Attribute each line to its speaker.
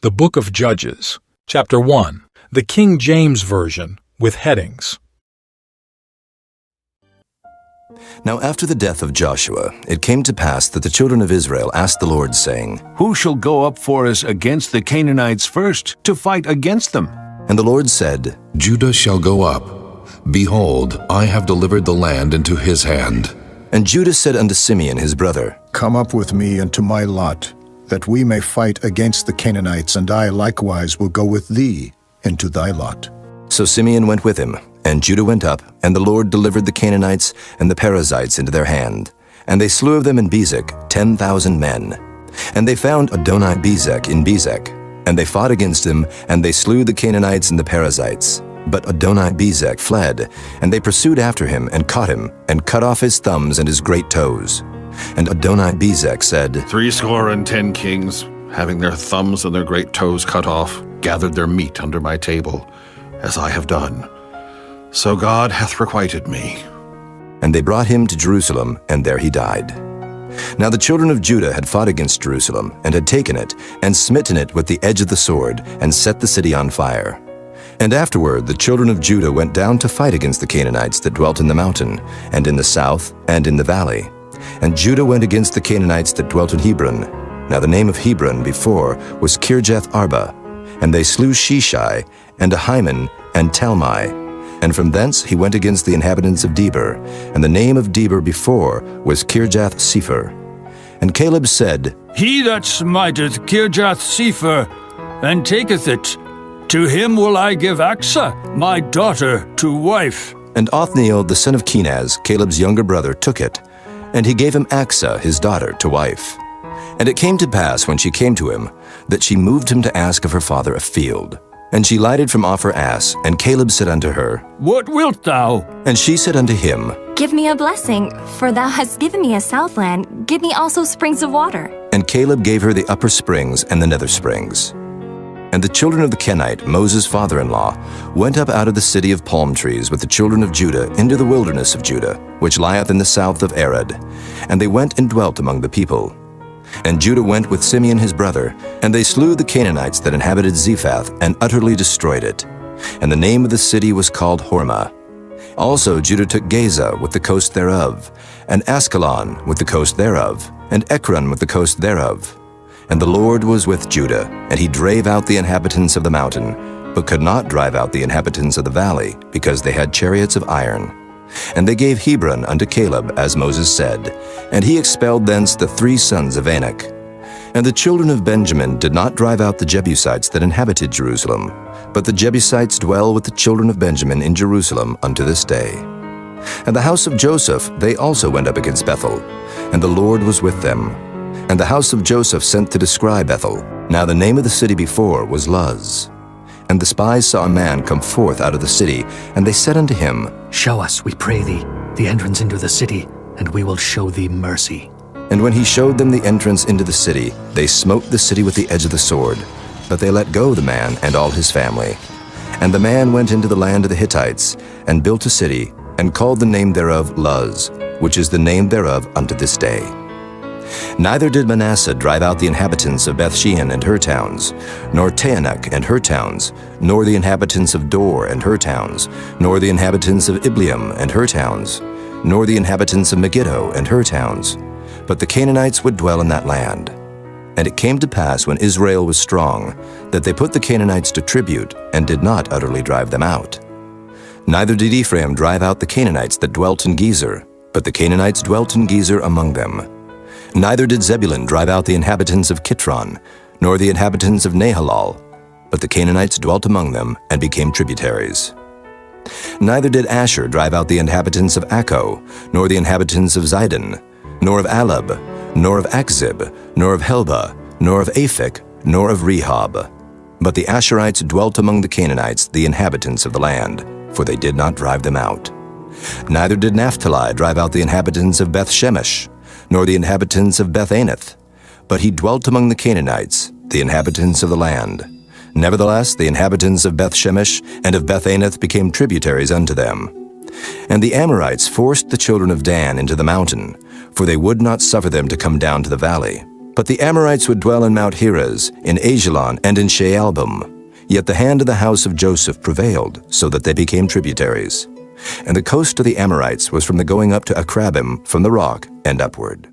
Speaker 1: The Book of Judges, Chapter 1, the King James Version, with headings.
Speaker 2: Now after the death of Joshua, it came to pass that the children of Israel asked the Lord, saying,
Speaker 3: Who shall go up for us against the Canaanites first, to fight against them?
Speaker 2: And the Lord said,
Speaker 4: Judah shall go up. Behold, I have delivered the land into his hand.
Speaker 2: And Judah said unto Simeon his brother,
Speaker 5: Come up with me unto my lot, that we may fight against the Canaanites, and I likewise will go with thee into thy lot.
Speaker 2: So Simeon went with him, and Judah went up, and the Lord delivered the Canaanites and the Perizzites into their hand. And they slew of them in Bezek 10,000 men. And they found Adoni-Bezek in Bezek. And they fought against him, and they slew the Canaanites and the Perizzites. But Adoni-Bezek fled, and they pursued after him, and caught him, and cut off his thumbs and his great toes. And Adoni-Bezek said,
Speaker 6: 70 kings, having their thumbs and their great toes cut off, gathered their meat under my table, as I have done. So God hath requited me.
Speaker 2: And they brought him to Jerusalem, and there he died. Now the children of Judah had fought against Jerusalem, and had taken it, and smitten it with the edge of the sword, and set the city on fire. And afterward the children of Judah went down to fight against the Canaanites that dwelt in the mountain, and in the south, and in the valley. And Judah went against the Canaanites that dwelt in Hebron. Now the name of Hebron before was Kirjath-Arba. And they slew Sheshai, and Ahiman, and Talmai. And from thence he went against the inhabitants of Debir. And the name of Debir before was Kirjath-Sepher. And Caleb said,
Speaker 7: He that smiteth Kirjath-Sepher, and taketh it, to him will I give Achsah, my daughter, to wife.
Speaker 2: And Othniel the son of Kenaz, Caleb's younger brother, took it. And he gave him Achsah his daughter to wife. And it came to pass, when she came to him, that she moved him to ask of her father a field. And she lighted from off her ass, and Caleb said unto her,
Speaker 7: What wilt thou?
Speaker 2: And she said unto him,
Speaker 8: Give me a blessing, for thou hast given me a southland. Give me also springs of water.
Speaker 2: And Caleb gave her the upper springs and the nether springs. And the children of the Kenite, Moses' father-in-law, went up out of the city of palm trees with the children of Judah into the wilderness of Judah, which lieth in the south of Arad. And they went and dwelt among the people. And Judah went with Simeon his brother, and they slew the Canaanites that inhabited Zephath, and utterly destroyed it. And the name of the city was called Hormah. Also Judah took Gaza with the coast thereof, and Askelon with the coast thereof, and Ekron with the coast thereof. And the Lord was with Judah, and he drave out the inhabitants of the mountain, but could not drive out the inhabitants of the valley, because they had chariots of iron. And they gave Hebron unto Caleb, as Moses said, and he expelled thence the 3 sons of Anak. And the children of Benjamin did not drive out the Jebusites that inhabited Jerusalem, but the Jebusites dwell with the children of Benjamin in Jerusalem unto this day. And the house of Joseph they also went up against Bethel, and the Lord was with them. And the house of Joseph sent to descry Bethel. Now the name of the city before was Luz. And the spies saw a man come forth out of the city, and they said unto him,
Speaker 9: Show us, we pray thee, the entrance into the city, and we will show thee mercy.
Speaker 2: And when he showed them the entrance into the city, they smote the city with the edge of the sword. But they let go the man and all his family. And the man went into the land of the Hittites, and built a city, and called the name thereof Luz, which is the name thereof unto this day. Neither did Manasseh drive out the inhabitants of Bethshean and her towns, nor Taanach and her towns, nor the inhabitants of Dor and her towns, nor the inhabitants of Ibleam and her towns, nor the inhabitants of Megiddo and her towns. But the Canaanites would dwell in that land. And it came to pass, when Israel was strong, that they put the Canaanites to tribute, and did not utterly drive them out. Neither did Ephraim drive out the Canaanites that dwelt in Gezer, but the Canaanites dwelt in Gezer among them. Neither did Zebulun drive out the inhabitants of Kitron, nor the inhabitants of Nahalal, but the Canaanites dwelt among them, and became tributaries. Neither did Asher drive out the inhabitants of Akko, nor the inhabitants of Zidon, nor of Alab, nor of Achzib, nor of Helba, nor of Aphik, nor of Rehob. But the Asherites dwelt among the Canaanites, the inhabitants of the land, for they did not drive them out. Neither did Naphtali drive out the inhabitants of Beth-Shemesh, nor the inhabitants of Beth-Anath, but he dwelt among the Canaanites, the inhabitants of the land. Nevertheless, the inhabitants of Beth-Shemesh and of Beth-Anath became tributaries unto them. And the Amorites forced the children of Dan into the mountain, for they would not suffer them to come down to the valley. But the Amorites would dwell in Mount Heres, in Ajalon, and in Shaalbim. Yet the hand of the house of Joseph prevailed, so that they became tributaries. And the coast of the Amorites was from the going up to Akrabim, from the rock, and upward.